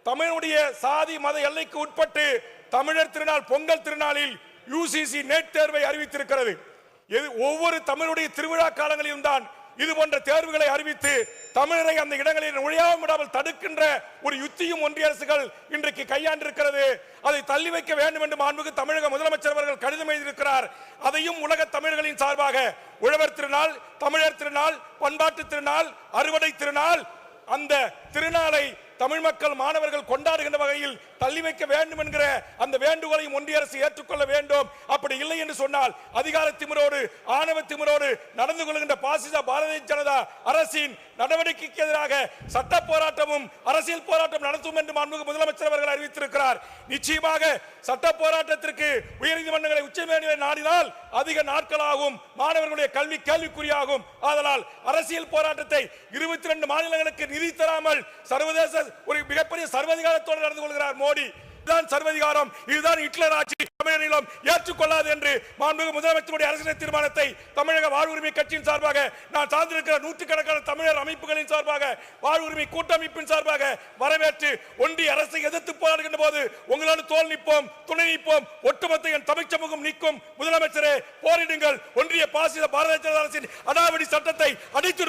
தமிழுடைய சாதி மத எல்லைக்கு உட்பட்டு தமிழர் திருநாள் பொங்கல் திருநாளில் யுசிசி நெட் தேர்வை அறிவித்திருக்கிறது. ஒவ்வொரு தமிழுடைய திருவிழா காலங்களிலும் தான் இது போன்ற தேர்வுகளை அறிவித்து தமிழரை அந்த இடங்களில் நுழையாமல் விடாமல் தடுக்கின்ற ஒரு யுத்தியும் ஒன்றிய அரசுகள் இன்றைக்கு கையாண்டிருக்கிறது. அதை தள்ளி வைக்க வேண்டும் என்று மாண்புமிகு தமிழக முதலமைச்சர் அவர்கள் கடிதம் எழுதியிருக்கிறார். அதையும் உலக தமிழர்களின் சார்பாக உழவர் திருநாள், தமிழர் திருநாள், பண்பாட்டு திருநாள், அறுவடை திருநாள், அந்த திருநாளை தமிழ் மக்கள் மாணவர்கள் கொண்டாடுகின்ற வகையில் தள்ளி வைக்க வேண்டும் என்கிற அந்த வேண்டுகோளையும் ஒன்றிய அரசு ஏற்றுக்கொள்ள வேண்டும். அப்படி இல்லை என்று சொன்னால் அதிகார திமிரோடு ஆணவ திமிரோடு நடந்து கொள்கின்ற பாசிச பாரதிய ஜனதா அரசின் நடவடிக்கைக்கு எதிராக சட்ட போராட்டமும் அரசியல் போராட்டம் நடத்தும் என்று மாண்புமிகு முதலமைச்சர் அவர்கள் அறிவித்திருக்கிறார். நிச்சயமாக சட்ட போராட்டத்திற்கு உயர்நீதிமன்றங்களை உச்சநீதிமன்றங்களை நாடினால் அதிக நாட்களாகும், மாணவர்களுடைய கல்வி கேள்விக்குறியாகும். ஆதலால் அரசியல் போராட்டத்தை 22 மாநிலங்களுக்கு நிதி தராமல் சர்வதேச ஒரு மிகப்பெரிய சர்வதிகாரத்தோடு நடந்து கொள்கிறார் மோடி. இதுதான் சர்வதிகாரம், இதுதான் ஹிட்லர் ஆட்சி. தமிழர்களும் ஏற்றுக்கொள்ளாது என்று மாண்புமிகு முதலமைச்சருடைய அரசியல் தீர்மானத்தை தமிழக வாழ்வுரிமை கட்சியின் சார்பாக நான் சார்ந்திருக்கிற நூற்றுக்கணக்கான தமிழர் அமைப்புகளின் சார்பாக வாழ்வுரிமை கூட்டமைப்பின் சார்பாக வரவேற்று ஒன்றிய அரசை எதிர்த்து போராடுகின்ற போது உங்களோடு தோல் நிற்போம், துணை நிற்போம். ஒட்டுமொத்த என் தமிழ் சமூகம் நிற்கும். முதலமைச்சரே போரிடுங்கள். ஒன்றிய பாசிச பாரதிய ஜனதா அரசின் அடாவடி சட்டத்தை அடித்து